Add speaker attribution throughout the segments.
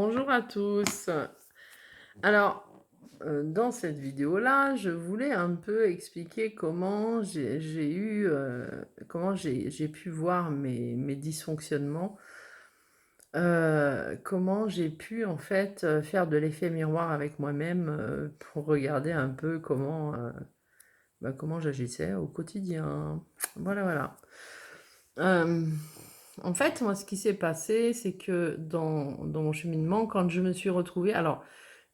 Speaker 1: Bonjour à tous. Alors, dans cette vidéo-là, je voulais un peu expliquer comment j'ai eu, comment j'ai pu voir mes dysfonctionnements, comment j'ai pu en fait, faire de l'effet miroir avec moi-même, pour regarder un peu comment j'agissais au quotidien. Voilà, voilà. Hem, En fait, moi, ce qui s'est passé, c'est que dans mon cheminement, quand je me suis retrouvée alors,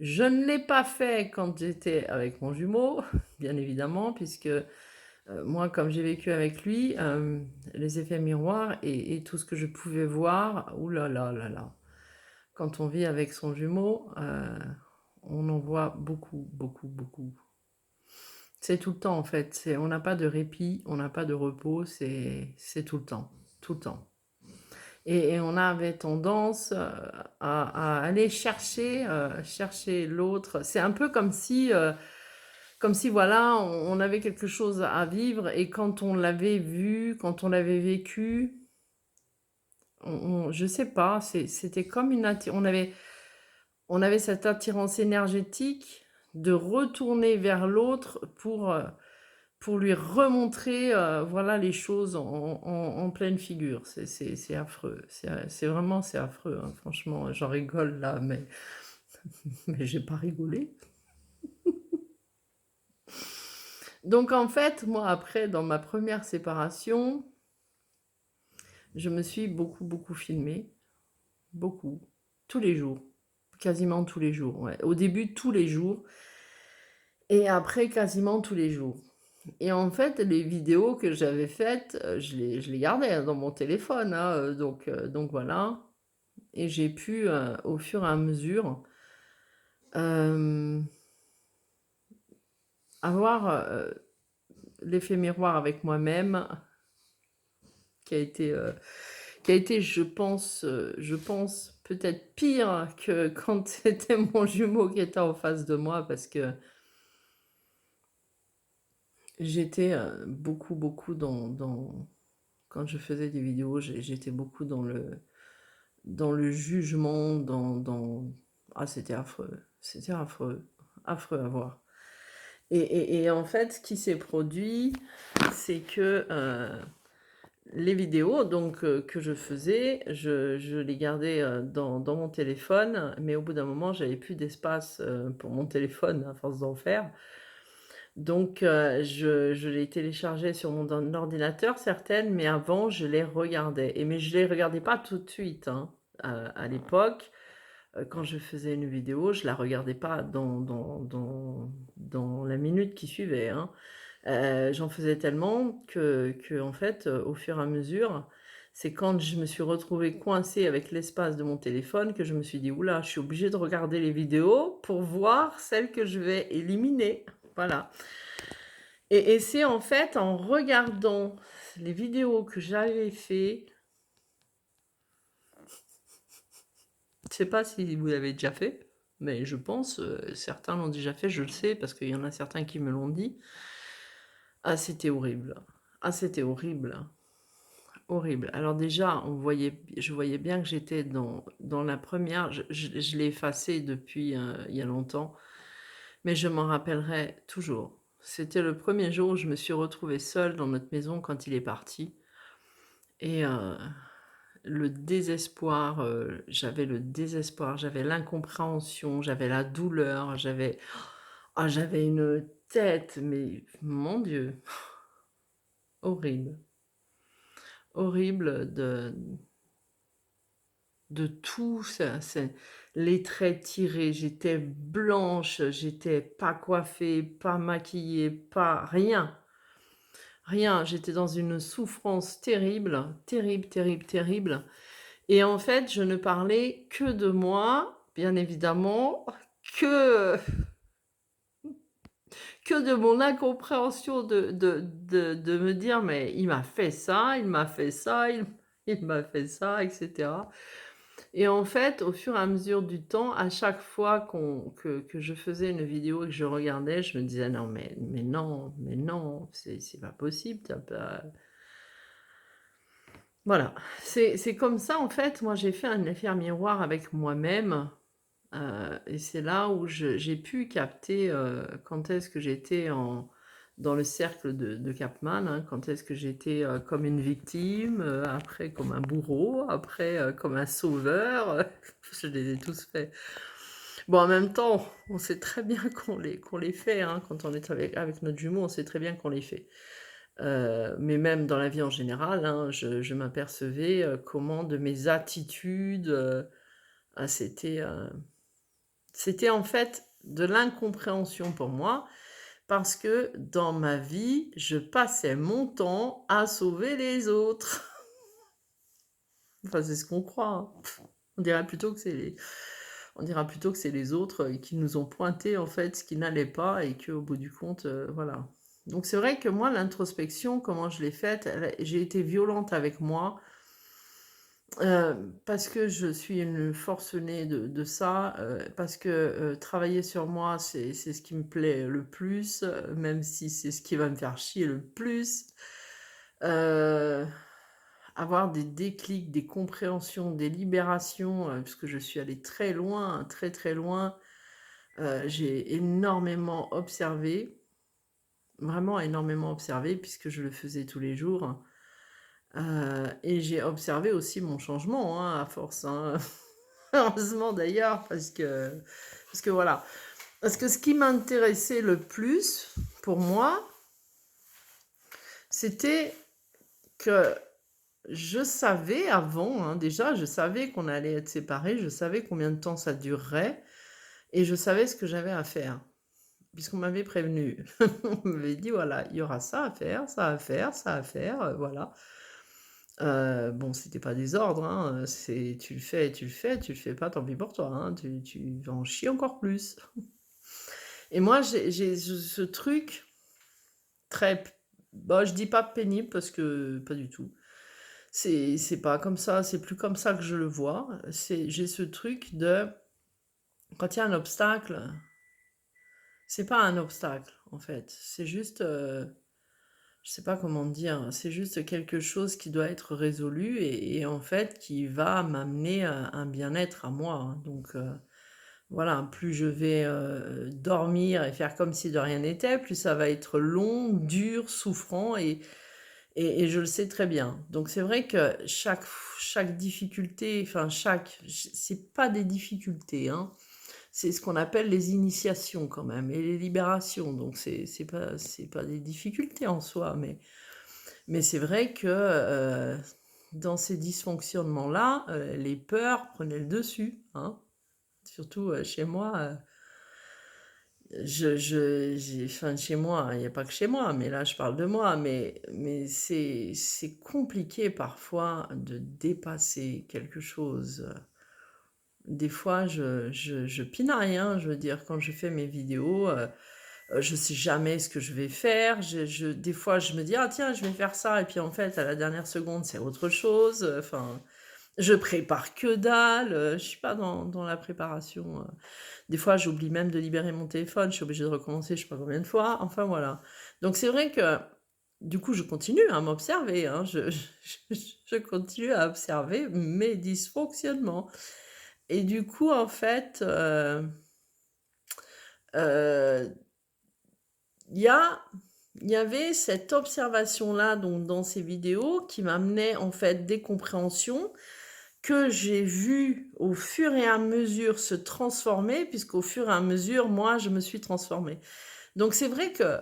Speaker 1: je ne l'ai pas fait quand j'étais avec mon jumeau, bien évidemment, puisque, moi, comme j'ai vécu avec lui, les effets miroirs et tout ce que je pouvais voir, ouh là là là là, quand on vit avec son jumeau, on en voit beaucoup, beaucoup, beaucoup. C'est tout le temps, en fait, on n'a pas de répit, on n'a pas de repos, c'est tout le temps, tout le temps. Et on avait tendance, à aller chercher l'autre. C'est un peu comme si voilà, on avait quelque chose à vivre et quand on l'avait vu, quand on l'avait vécu, on je sais pas, c'était comme une atti on avait cette attirance énergétique de retourner vers l'autre pour lui remontrer, voilà les choses en pleine figure. C'est affreux. C'est vraiment c'est affreux, hein, franchement, j'en rigole là, mais mais j'ai pas rigolé. Donc en fait, moi après, dans ma première séparation, je me suis beaucoup, beaucoup filmée, beaucoup, tous les jours, quasiment tous les jours, ouais. Au début, tous les jours et après quasiment tous les jours. Et en fait, les vidéos que j'avais faites, je les gardais, hein, dans mon téléphone, hein, donc voilà. Et j'ai pu, au fur et à mesure, hem, avoir, l'effet miroir avec moi-même qui a été, heu, qui a été je pense peut-être pire que quand c'était mon jumeau qui était en face de moi parce que j'étais, beaucoup, beaucoup dans quand je faisais des vidéos, j'étais beaucoup dans le jugement, ah c'était affreux, affreux à voir. Et en fait, ce qui s'est produit, c'est que, les vidéos donc que je faisais, je les gardais, dans mon téléphone, mais au bout d'un moment, j'avais plus d'espace, pour mon téléphone à force d'en faire. Donc je les téléchargeais sur mon ordinateur certaines, mais avant je les regardais mais je les regardais pas tout de suite, hein. À l'époque, quand je faisais une vidéo, je la regardais pas dans la minute qui suivait, hein. J'en faisais tellement que en fait, au fur et à mesure, c'est quand je me suis retrouvée coincée avec l'espace de mon téléphone que je me suis dit: «Ouh là, je suis obligée de regarder les vidéos pour voir celles que je vais éliminer». Voilà. Et c'est en fait en regardant les vidéos que j'avais fait, je sais pas si vous l'avez déjà fait, mais je pense, certains l'ont déjà fait, je le sais parce qu'il y en a certains qui me l'ont dit. Ah c'était horrible. Ah c'était horrible. Horrible. Alors déjà, je voyais bien que j'étais dans la première. Je l'ai effacé depuis, il y a longtemps, mais je m'en rappellerai toujours. C'était le premier jour où je me suis retrouvée seule dans notre maison quand il est parti et le désespoir, j'avais le désespoir, j'avais l'incompréhension, j'avais la douleur, j'avais une tête, mais mon Dieu, horrible, horrible de tout ça, c'est les traits tirés, j'étais blanche, j'étais pas coiffée, pas maquillée, pas rien, rien. J'étais dans une souffrance terrible, terrible, terrible, terrible et en fait, je ne parlais que de moi, bien évidemment, que que de mon incompréhension de me dire: «Mais il m'a fait ça, il m'a fait ça, il m'a fait ça» et cetera. Et en fait, au fur et à mesure du temps, à chaque fois que je faisais une vidéo et que je regardais, je me disais: «Non mais non, c'est pas possible, tu as pas» Voilà, c'est comme ça, en fait, moi, j'ai fait un effet miroir avec moi-même, et c'est là où j'ai pu capter, quand est-ce que j'étais en dans le cercle de Capman, hein, quand est-ce que j'étais, comme une victime, après comme un bourreau, après, comme un sauveur, je les ai tous faits. Bon, en même temps, on sait très bien qu'on les fait, hein, quand on est avec notre jumeau, on sait très bien qu'on les fait. Mais même dans la vie en général, hein, je m'apercevais, comment de mes attitudes, ah c'était en fait de l'incompréhension pour moi, parce que dans ma vie, je passais mon temps à sauver les autres. Enfin, c'est ce qu'on croit, hein. On dirait plutôt que c'est les on dira plutôt que c'est les autres, qui nous ont pointé en fait ce qui n'allait pas et qu'au bout du compte, voilà. Donc c'est vrai que moi l'introspection, comment je l'ai faite, j'ai été violente avec moi, parce que je suis une forcenée de ça, parce que, travailler sur moi, c'est ce qui me plaît le plus, même si c'est ce qui va me faire chier le plus. Heu, Avoir des déclics, des compréhensions, des libérations, parce que je suis allée très loin, très, très loin. J'ai énormément observé, vraiment énormément observé puisque je le faisais tous les jours, et j'ai observé aussi mon changement, hein, à force, hein. Heureusement d'ailleurs parce que voilà. Parce que ce qui m'intéressait le plus, pour moi, c'était que je savais avant, hein, déjà, je savais qu'on allait être séparés, je savais combien de temps ça durerait et je savais ce que j'avais à faire. Puisqu'on m'avait prévenu. On m'avait dit: «Voilà, il y aura ça à faire, ça à faire, ça à faire», voilà. Bon, c'était pas des ordres, hein, c'est tu le fais, tu le fais, tu le fais pas, tant pis pour toi, hein, tu vas en chier encore plus. Et moi, j'ai ce truc très p bah, je dis pas pénible parce que pas du tout. C'est pas comme ça, c'est plus comme ça que je le vois. J'ai ce truc de quand il y a un obstacle, c'est pas un obstacle, en fait. C'est juste, je sais pas comment dire, c'est juste quelque chose qui doit être résolu et en fait qui va m'amener à un bien-être à moi, hein. Donc voilà, plus je vais, dormir et faire comme si de rien n'était, plus ça va être long, dur, souffrant et je le sais très bien. Donc c'est vrai que chaque difficulté, enfin c'est pas des difficultés, hein, c'est ce qu'on appelle les initiations quand même et les libérations. Donc c'est pas des difficultés en soi, mais c'est vrai que, dans ces dysfonctionnements-là, les peurs prenaient le dessus, hein. Surtout, chez moi, enfin chez moi, il y a pas que chez moi, mais là je parle de moi, mais c'est compliqué parfois de dépasser quelque chose. Des fois je pinaille, hein, je veux dire quand je fais mes vidéos, je sais jamais ce que je vais faire. Des fois, je me dis: «Ah tiens, je vais faire ça» et puis en fait, à la dernière seconde, c'est autre chose, enfin, je prépare que dalle, je suis pas dans la préparation, Des fois, j'oublie même de libérer mon téléphone, je suis obligée de recommencer je sais pas combien de fois, enfin voilà. Donc c'est vrai que, du coup, je continue à m'observer, hein, je continue à observer mes dysfonctionnements et du coup, en fait, heu il y a il y avait cette observation-là, donc dans ces vidéos, qui m'amenait en fait des compréhensions que j'ai vues au fur et à mesure se transformer, puisqu'au fur et à mesure, moi, je me suis transformée. Donc c'est vrai que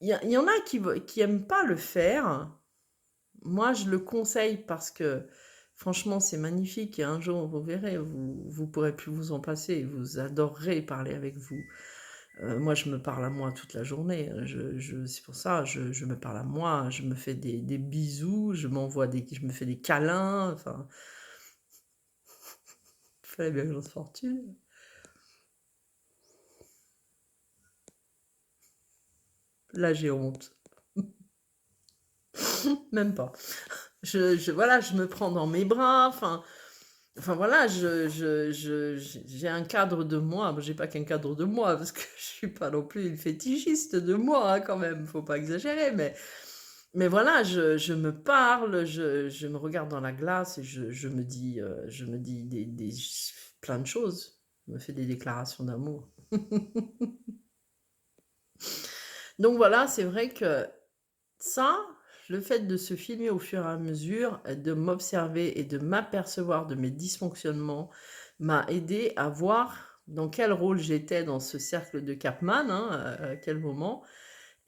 Speaker 1: il y en a qui aiment pas le faire. Moi, je le conseille parce que franchement, c'est magnifique et un jour, vous verrez, vous pourrez plus vous en passer, vous adorerez parler avec vous. Moi, je me parle à moi toute la journée, c'est pour ça, je me parle à moi, je me fais des bisous, je me fais des câlins, enfin, fallait bien que j'en sorte une. Là, j'ai honte, même pas. Voilà, je me prends dans mes bras, enfin voilà, j'ai un cadre de moi. Bon, j'ai pas qu'un cadre de moi parce que je suis pas non plus une fétichiste de moi, hein, quand même, faut pas exagérer, Mais voilà, je me parle, je me regarde dans la glace et je me dis plein de choses. Je me fais des déclarations d'amour. Donc voilà, c'est vrai que ça, le fait de se filmer au fur et à mesure, de m'observer et de m'apercevoir de mes dysfonctionnements, m'a aidé à voir dans quel rôle j'étais dans ce cercle de Capman, hein, à quel moment,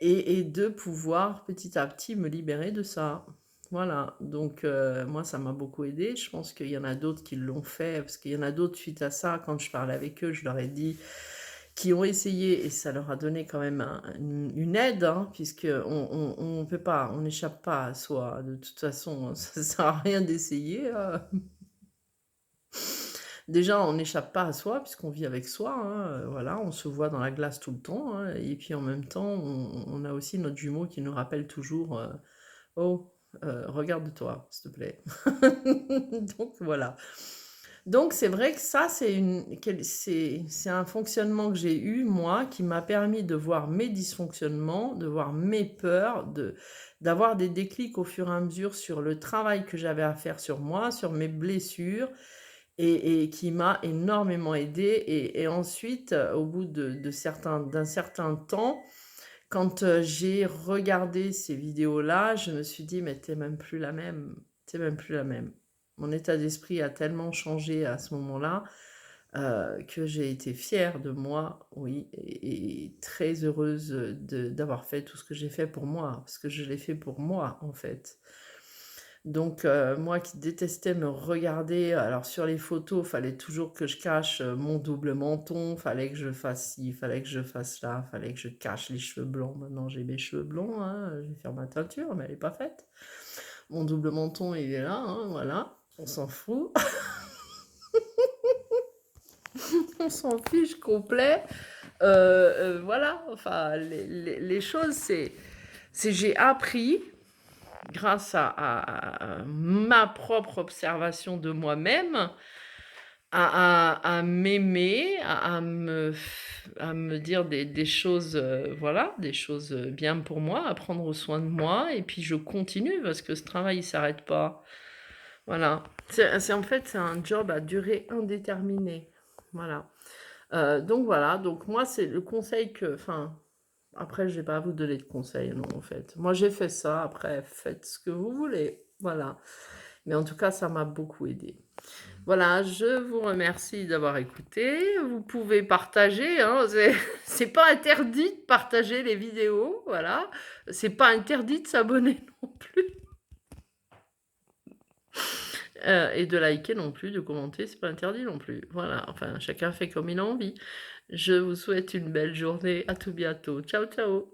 Speaker 1: et de pouvoir petit à petit me libérer de ça. Voilà, donc moi ça m'a beaucoup aidé. Je pense qu'il y en a d'autres qui l'ont fait, parce qu'il y en a d'autres suite à ça, quand je parlais avec eux, je leur ai dit, qui ont essayé et ça leur a donné quand même une aide, hein, puisque on peut pas, on n'échappe pas à soi. De toute façon, ça sert à rien d'essayer. Déjà, on n'échappe pas à soi puisqu'on vit avec soi, hein, voilà, on se voit dans la glace tout le temps, hein, et puis en même temps, on a aussi notre jumeau qui nous rappelle toujours, «Oh, regarde-toi, s'il te plaît». Donc voilà. Donc c'est vrai que ça, c'est un fonctionnement que j'ai eu, moi, qui m'a permis de voir mes dysfonctionnements, de voir mes peurs, d'avoir des déclics au fur et à mesure sur le travail que j'avais à faire sur moi, sur mes blessures, et qui m'a énormément aidée. Et ensuite, au bout d'un certain temps, quand j'ai regardé ces vidéos-là, je me suis dit, mais t'es même plus la même, t'es même plus la même. Mon état d'esprit a tellement changé à ce moment-là, que j'ai été fière de moi, oui, et très heureuse d'avoir fait tout ce que j'ai fait pour moi, parce que je l'ai fait pour moi, en fait. Donc, moi qui détestais me regarder, alors sur les photos, fallait toujours que je cache, mon double menton, fallait que je fasse ci, fallait que je fasse là, fallait que je cache les cheveux blancs. Maintenant, j'ai mes cheveux blonds, hein, je vais faire ma teinture, mais elle est pas faite. Mon double menton, il est là, hein, voilà, on s'en fout, on s'en fiche complet. Voilà, enfin, les choses, c'est j'ai appris grâce à ma propre observation de moi-même, à m'aimer, à me dire des choses, voilà, des choses bien pour moi, à prendre soin de moi, et puis je continue parce que ce travail, il s'arrête pas. Voilà. En fait, c'est un job à durée indéterminée. Voilà. Donc voilà, donc moi, c'est le conseil que, enfin, après, je vais pas à vous donner de conseils, non, en fait. Moi, j'ai fait ça, après, faites ce que vous voulez. Voilà. Mais en tout cas, ça m'a beaucoup aidé. Voilà, je vous remercie d'avoir écouté. Vous pouvez partager, hein, c'est pas interdit de partager les vidéos, voilà. C'est pas interdit de s'abonner non plus. Et de liker non plus, de commenter, c'est pas interdit non plus. Voilà, enfin, chacun fait comme il a envie. Je vous souhaite une belle journée. À tout bientôt. Ciao, ciao.